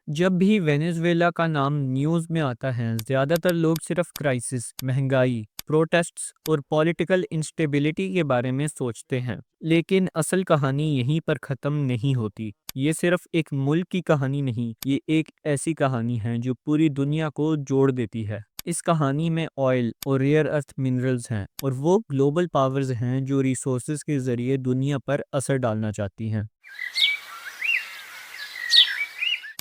जब भी वेनेजुएला का नाम न्यूज़ में आता है, ज़्यादातर लोग सिर्फ क्राइसिस, महंगाई, प्रोटेस्ट्स और पॉलिटिकल इंस्टेबिलिटी के बारे में सोचते हैं। लेकिन असल कहानी यहीं पर ख़त्म नहीं होती। ये सिर्फ एक मुल्क की कहानी नहीं, ये एक ऐसी कहानी है जो पूरी दुनिया को जोड़ देती है। इस कहानी में ऑयल और रेयर अर्थ मिनरल्स हैं और वो ग्लोबल पावर्स हैं जो रिसोर्सेज के ज़रिए दुनिया पर असर डालना चाहती हैं।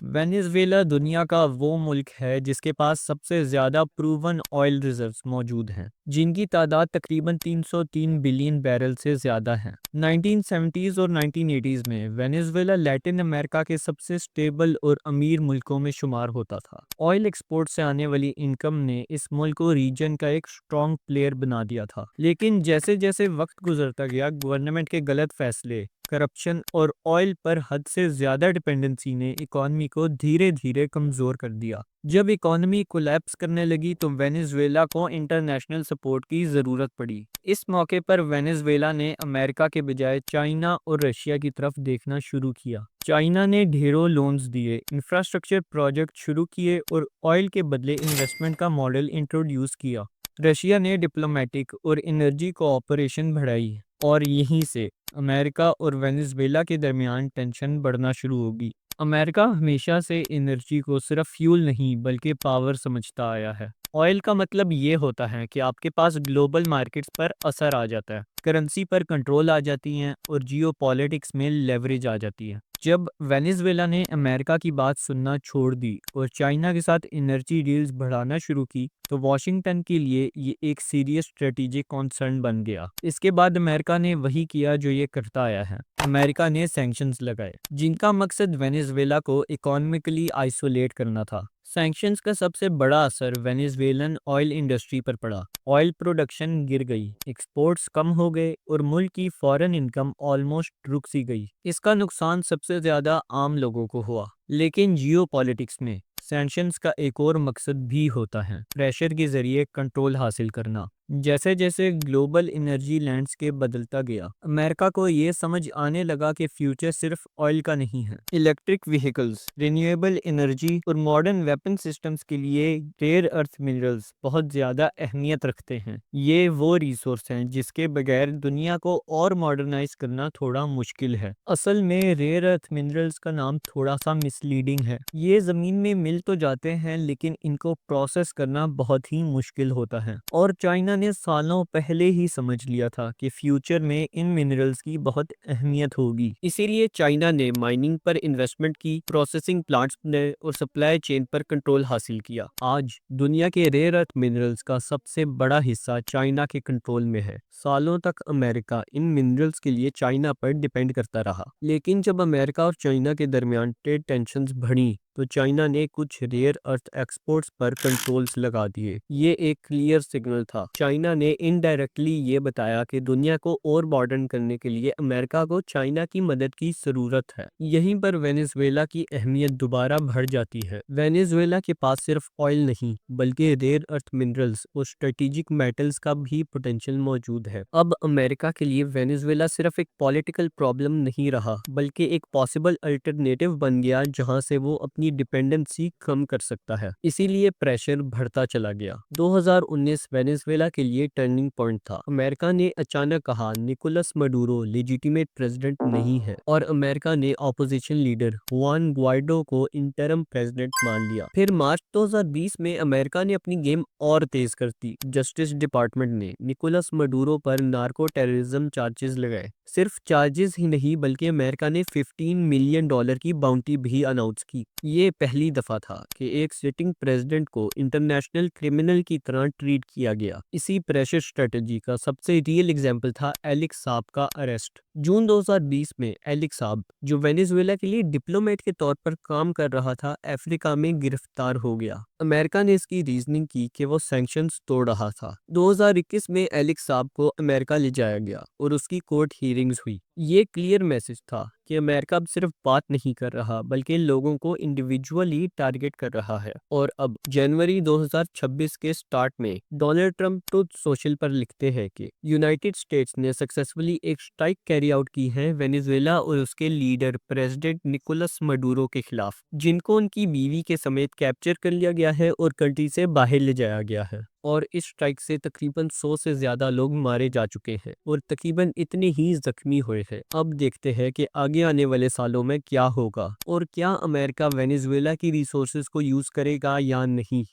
वेनेजुएला दुनिया का वो मुल्क है जिसके पास सबसे ज़्यादा प्रूवन ऑयल रिजर्व्स मौजूद हैं, जिनकी तादाद तकरीबन 303 बिलियन बैरल से ज़्यादा है। 1970s और 1980s में वेनेजुएला लैटिन अमेरिका के सबसे स्टेबल और अमीर मुल्कों में शुमार होता था। ऑयल एक्सपोर्ट से आने वाली इनकम ने इस मुल्क को रीजन का एक स्ट्रॉन्ग प्लेयर बना दिया था। लेकिन जैसे जैसे वक्त गुजरता गया, गवर्नमेंट के गलत फैसले, करप्शन और ऑयल पर हद से ज़्यादा डिपेंडेंसी ने इकॉनमी को धीरे धीरे कमज़ोर कर दिया। जब इकॉनमी कोलैप्स करने लगी तो वेनेजुएला को इंटरनेशनल सपोर्ट की ज़रूरत पड़ी। इस मौके पर वेनेजुएला ने अमेरिका के बजाय चाइना और रशिया की तरफ देखना शुरू किया। चाइना ने ढेरों लोन्स दिए, इंफ्रास्ट्रक्चर प्रोजेक्ट शुरू किए और ऑयल के बदले इन्वेस्टमेंट का मॉडल इंट्रोड्यूस किया। रशिया ने डिप्लोमेटिक और एनर्जी कोऑपरेशन बढ़ाई और यहीं से अमेरिका और वेनेजुएला के दरमियान टेंशन बढ़ना शुरू होगी। अमेरिका हमेशा से एनर्जी को सिर्फ फ्यूल नहीं बल्कि पावर समझता आया है। ऑयल का मतलब ये होता है कि आपके पास ग्लोबल मार्केट्स पर असर आ जाता है, करेंसी पर कंट्रोल आ जाती हैं और जियो पॉलिटिक्स में लेवरेज आ जाती है। जब वेनेजुएला ने अमेरिका की बात सुनना छोड़ दी और चाइना के साथ एनर्जी डील्स बढ़ाना शुरू की, तो वॉशिंगटन के लिए ये एक सीरियस स्ट्रेटेजिक कॉन्सर्न बन गया। इसके बाद अमेरिका ने वही किया जो ये करता आया है। अमेरिका ने सैंक्शंस लगाए, जिनका मकसद वेनेजुएला को इकोनॉमिकली आइसोलेट करना था। सैंक्शंस का सबसे बड़ा असर वेनेजुएलन ऑयल इंडस्ट्री पर पड़ा। ऑयल प्रोडक्शन गिर गई, एक्सपोर्ट्स कम हो गए और मुल्क की फॉरेन इनकम ऑलमोस्ट रुक सी गई। इसका नुकसान सबसे ज्यादा आम लोगों को हुआ। लेकिन जियो पॉलिटिक्स में सैंक्शंस का एक और मकसद भी होता है, प्रेशर के जरिए कंट्रोल हासिल करना। जैसे जैसे ग्लोबल एनर्जी लैंडस्केप बदलता गया, अमेरिका को ये समझ आने लगा कि फ्यूचर सिर्फ ऑयल का नहीं है। इलेक्ट्रिक व्हीकल्स, रिन्यूएबल एनर्जी और मॉडर्न वेपन सिस्टम्स के लिए रेयर अर्थ मिनरल्स बहुत ज़्यादा अहमियत रखते हैं। ये वो रिसोर्स हैं जिसके बगैर दुनिया को और मॉडर्नाइज करना थोड़ा मुश्किल है। असल में रेयर अर्थ मिनरल्स का नाम थोड़ा सा मिसलीडिंग है। ये ज़मीन में मिल तो जाते हैं लेकिन इनको प्रोसेस करना बहुत ही मुश्किल होता है, और चाइना ने सालों पहले ही समझ लिया था कि फ्यूचर में इन मिनरल्स की बहुत अहमियत होगी। इसीलिए चाइना ने माइनिंग पर इन्वेस्टमेंट की, प्रोसेसिंग प्लांट्स बनाए और सप्लाई चेन पर कंट्रोल हासिल किया। आज दुनिया के रेयर अर्थ मिनरल्स का सबसे बड़ा हिस्सा चाइना के कंट्रोल में है। सालों तक अमेरिका इन मिनरल्स के लिए चाइना पर डिपेंड करता रहा, लेकिन जब अमेरिका और चाइना के दरमियान ट्रेड टेंशन्स बढ़ी तो चाइना ने कुछ रेयर अर्थ एक्सपोर्ट्स पर कंट्रोल्स लगा दिए। ये एक क्लियर सिग्नल था। चाइना ने इनडायरेक्टली ये बताया कि दुनिया को और मॉडर्न करने के लिए अमेरिका को चाइना की मदद की ज़रूरत है। यहीं पर वेनेजुएला की अहमियत दोबारा बढ़ जाती है। वेनेजुएला के पास सिर्फ ऑयल नहीं बल्कि रेयर अर्थ मिनरल्स और स्ट्रेटेजिक मेटल्स का भी पोटेंशियल मौजूद है। अब अमेरिका के लिए वेनेजुएला सिर्फ एक पॉलिटिकल प्रॉब्लम नहीं रहा बल्कि एक पॉसिबल अल्टरनेटिव बन गया जहां से वो अपनी डिपेंडेंसी कम कर सकता है। इसीलिए प्रेशर बढ़ता चला गया। 2019 वेनेजुएला के लिए टर्निंग पॉइंट था। अमेरिका ने अचानक कहा निकोलस मडूरो लेजिटिमेट प्रेसिडेंट नहीं है और अमेरिका ने ऑपोजिशन लीडर हुआन ग्वाइडो को इंटरम प्रेसिडेंट मान लिया। फिर मार्च 2020 में अमेरिका ने अपनी गेम और तेज कर दी। जस्टिस डिपार्टमेंट ने निकोलस मडूरो पर नार्को टेररिज्म चार्जेस लगाए। सिर्फ चार्जेस ही नहीं बल्कि अमेरिका ने $15 मिलियन की बाउंटी भी अनाउंस की। ये पहली दफा था कि एक सिटिंग प्रेसिडेंट को इंटरनेशनल क्रिमिनल की तरह ट्रीट किया गया। इसी प्रेशर स्ट्रेटजी का सबसे रियल एग्जांपल था एलेक्स साब का अरेस्ट। जून 2020 में एलेक्स साब, जो वेनेजुएला के लिए डिप्लोमेट के तौर पर काम कर रहा था, अफ्रीका में गिरफ्तार हो गया। अमेरिका ने इसकी रीजनिंग की कि वो सैंक्शंस तोड़ रहा था। 2021 में एलेक्स साब को अमेरिका ले जाया गया और उसकी कोर्ट हियरिंग्स हुई। ये क्लियर मैसेज था कि अमेरिका अब सिर्फ बात नहीं कर रहा बल्कि लोगों को इंडिविजुअली टारगेट कर रहा है। और अब जनवरी 2026 के स्टार्ट में डोनाल्ड ट्रंप ट्रुथ सोशल पर लिखते हैं कि यूनाइटेड स्टेट्स ने सक्सेसफुली एक स्ट्राइक कैरी आउट की है वेनेजुएला और उसके लीडर प्रेसिडेंट निकोलस मडूरो के खिलाफ, जिनको उनकी बीवी के समेत कैप्चर कर लिया गया है और कंट्री से बाहर ले जाया गया है। और इस स्ट्राइक से तकरीबन 100 से ज़्यादा लोग मारे जा चुके हैं और तकरीबन इतने ही जख्मी हुए हैं। अब देखते हैं कि आगे आने वाले सालों में क्या होगा और क्या अमेरिका वेनेजुएला की रिसोर्सेज को यूज़ करेगा या नहीं।